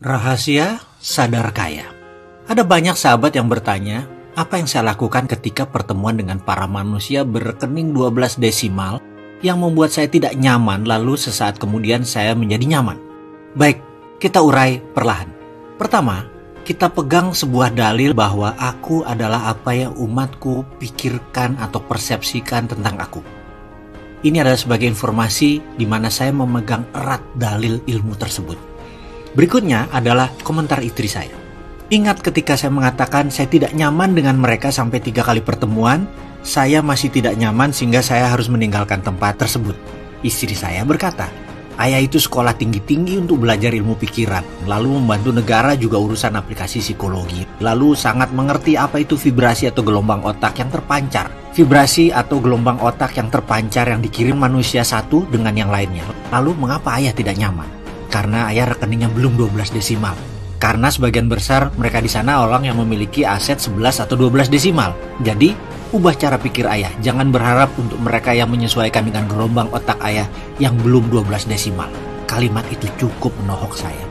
Rahasia sadar kaya. Ada banyak sahabat yang bertanya, apa yang saya lakukan ketika pertemuan dengan para manusia berekening 12 desimal yang membuat saya tidak nyaman, lalu sesaat kemudian saya menjadi nyaman. Baik, kita urai perlahan. Pertama, kita pegang sebuah dalil bahwa aku adalah apa yang umatku pikirkan atau persepsikan tentang aku. Ini adalah sebagai informasi di mana saya memegang erat dalil ilmu tersebut. Berikutnya adalah komentar istri saya. Ingat ketika saya mengatakan saya tidak nyaman dengan mereka sampai 3 kali pertemuan, saya masih tidak nyaman sehingga saya harus meninggalkan tempat tersebut. Istri saya berkata, ayah itu sekolah tinggi-tinggi untuk belajar ilmu pikiran, lalu membantu negara juga urusan aplikasi psikologi, lalu sangat mengerti apa itu vibrasi atau gelombang otak yang terpancar. Vibrasi atau gelombang otak yang terpancar yang dikirim manusia satu dengan yang lainnya. Lalu mengapa ayah tidak nyaman? Karena ayah rekeningnya belum 12 desimal. Karena sebagian besar mereka di sana orang yang memiliki aset 11 atau 12 desimal. Jadi, ubah cara pikir ayah. Jangan berharap untuk mereka yang menyesuaikan dengan gelombang otak ayah yang belum 12 desimal. Kalimat itu cukup menohok saya.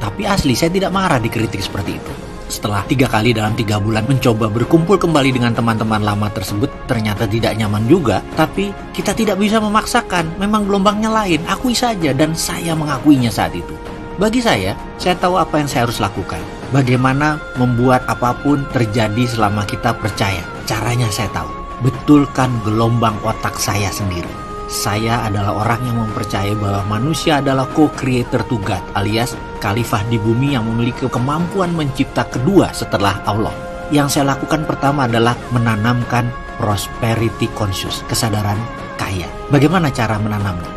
Tapi asli saya tidak marah dikritik seperti itu. Setelah 3 kali dalam 3 bulan mencoba berkumpul kembali dengan teman-teman lama tersebut, ternyata tidak nyaman juga. Tapi kita tidak bisa memaksakan, memang gelombangnya lain, akui saja, dan saya mengakuinya saat itu. Bagi saya tahu apa yang saya harus lakukan. Bagaimana membuat apapun terjadi selama kita percaya. Caranya saya tahu. Betulkan gelombang otak saya sendiri. Saya adalah orang yang mempercayai bahwa manusia adalah co-creator to God, alias khalifah di bumi yang memiliki kemampuan mencipta kedua setelah Allah. Yang saya lakukan pertama adalah menanamkan prosperity conscious, kesadaran kaya. Bagaimana cara menanamnya?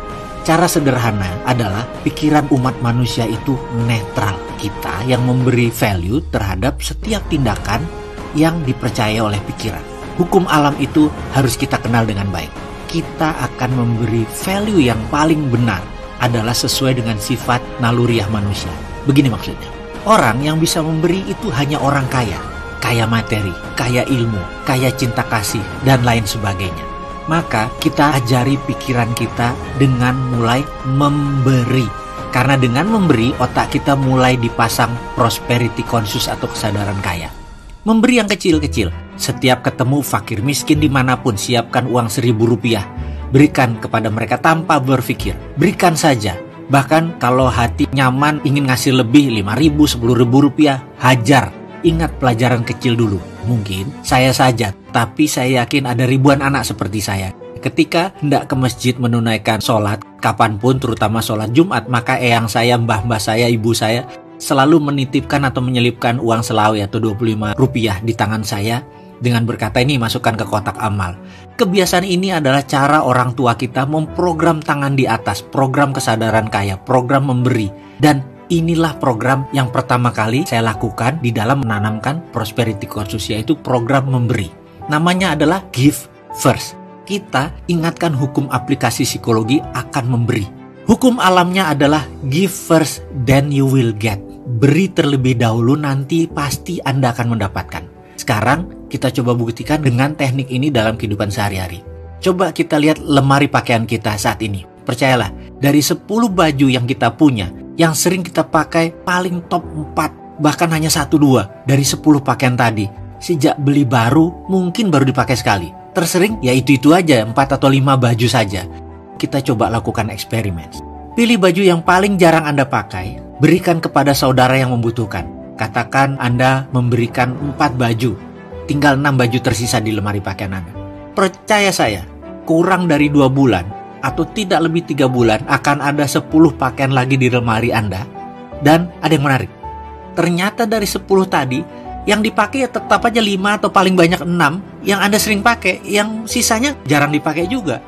Cara sederhana adalah pikiran umat manusia itu netral. Kita yang memberi value terhadap setiap tindakan yang dipercaya oleh pikiran. Hukum alam itu harus kita kenal dengan baik. Kita akan memberi value yang paling benar adalah sesuai dengan sifat naluriah manusia. Begini maksudnya. Orang yang bisa memberi itu hanya orang kaya. Kaya materi, kaya ilmu, kaya cinta kasih, dan lain sebagainya. Maka kita ajari pikiran kita dengan mulai memberi. Karena dengan memberi, otak kita mulai dipasang prosperity conscious atau kesadaran kaya. Memberi yang kecil-kecil. Setiap ketemu fakir miskin dimanapun, siapkan uang Rp1.000. Berikan kepada mereka tanpa berpikir. Berikan saja. Bahkan kalau hati nyaman ingin ngasih lebih Rp5.000, Rp10.000, hajar. Ingat pelajaran kecil dulu. Mungkin saya saja, tapi saya yakin ada ribuan anak seperti saya. Ketika hendak ke masjid menunaikan sholat, kapanpun terutama sholat Jumat, maka eyang saya, mbah-mbah saya, ibu saya selalu menitipkan atau menyelipkan uang selawi atau Rp25 di tangan saya dengan berkata, ini masukkan ke kotak amal. Kebiasaan ini adalah cara orang tua kita memprogram tangan di atas, program kesadaran kaya, program memberi. Dan inilah program yang pertama kali saya lakukan di dalam menanamkan prosperity conscious, yaitu program memberi. Namanya adalah give first. Kita ingatkan hukum aplikasi psikologi akan memberi. Hukum alamnya adalah give first, then you will get. Beri terlebih dahulu, nanti pasti Anda akan mendapatkan. Sekarang kita coba buktikan dengan teknik ini dalam kehidupan sehari-hari. Coba kita lihat lemari pakaian kita saat ini. Percayalah, dari 10 baju yang kita punya, yang sering kita pakai paling top 4, bahkan hanya 1-2 dari 10 pakaian tadi. Sejak beli baru, mungkin baru dipakai sekali. Tersering ya itu-itu aja, 4 atau 5 baju saja. Kita coba lakukan eksperimen. Pilih baju yang paling jarang Anda pakai, berikan kepada saudara yang membutuhkan. Katakan Anda memberikan 4 baju, tinggal 6 baju tersisa di lemari pakaian Anda. Percaya saya, kurang dari 2 bulan atau tidak lebih 3 bulan akan ada 10 pakaian lagi di lemari Anda. Dan ada yang menarik, ternyata dari 10 tadi, yang dipakai ya tetap aja 5 atau paling banyak 6 yang Anda sering pakai, yang sisanya jarang dipakai juga.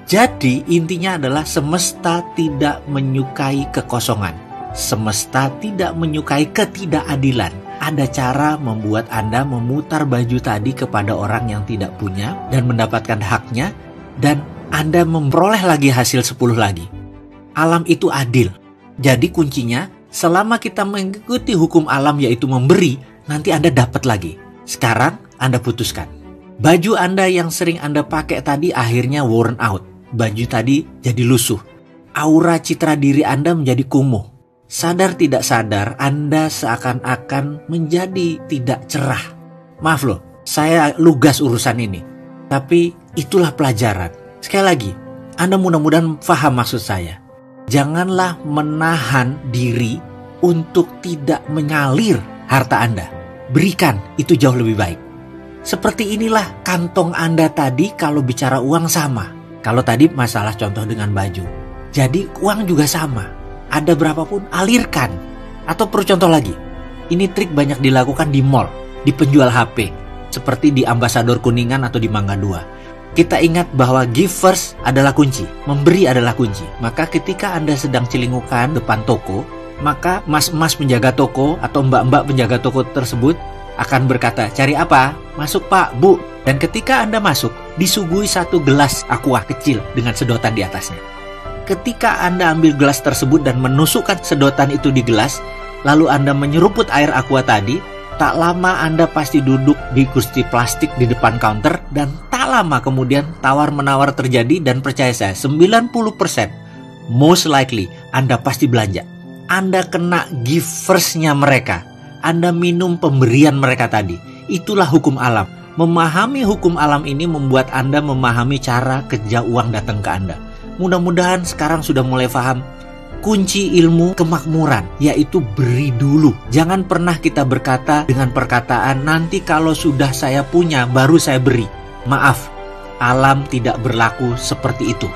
Jadi intinya adalah semesta tidak menyukai kekosongan. Semesta tidak menyukai ketidakadilan. Ada cara membuat Anda memutar baju tadi kepada orang yang tidak punya dan mendapatkan haknya, dan Anda memperoleh lagi hasil 10 lagi. Alam itu adil. Jadi kuncinya, selama kita mengikuti hukum alam yaitu memberi, nanti Anda dapat lagi. Sekarang Anda putuskan. Baju Anda yang sering Anda pakai tadi akhirnya worn out. Baju tadi jadi lusuh. Aura citra diri Anda menjadi kumuh. sadar tidak sadar Anda seakan-akan menjadi tidak cerah. Maaf loh, saya lugas urusan ini. Tapi itulah pelajaran. Sekali lagi, Anda mudah-mudahan paham maksud saya. Janganlah menahan diri untuk tidak mengalir harta Anda. Berikan, itu jauh lebih baik. Seperti inilah kantong Anda tadi kalau bicara uang sama. Kalau tadi masalah contoh dengan baju. Jadi uang juga sama. Ada berapapun alirkan. Atau perlu contoh lagi. Ini trik banyak dilakukan di mall, di penjual HP. Seperti di Ambasador Kuningan atau di Mangga 2. Kita ingat bahwa give first adalah kunci. Memberi adalah kunci. Maka ketika Anda sedang celingukan depan toko, maka mas-mas penjaga toko atau mbak-mbak penjaga toko tersebut akan berkata, cari apa? Masuk pak, bu. Dan ketika Anda masuk, disuguhi satu gelas aqua kecil dengan sedotan di atasnya. Ketika Anda ambil gelas tersebut dan menusukkan sedotan itu di gelas, lalu Anda menyeruput air aqua tadi, tak lama Anda pasti duduk di kursi plastik di depan counter, dan tak lama kemudian tawar-menawar terjadi, dan percaya saya, 90% most likely Anda pasti belanja. Anda kena giversnya mereka. Anda minum pemberian mereka tadi. Itulah hukum alam. Memahami hukum alam ini membuat Anda memahami cara kerja uang datang ke Anda. Mudah-mudahan sekarang sudah mulai paham kunci ilmu kemakmuran, yaitu beri dulu. Jangan pernah kita berkata dengan perkataan, nanti kalau sudah saya punya baru saya beri. Maaf, alam tidak berlaku seperti itu.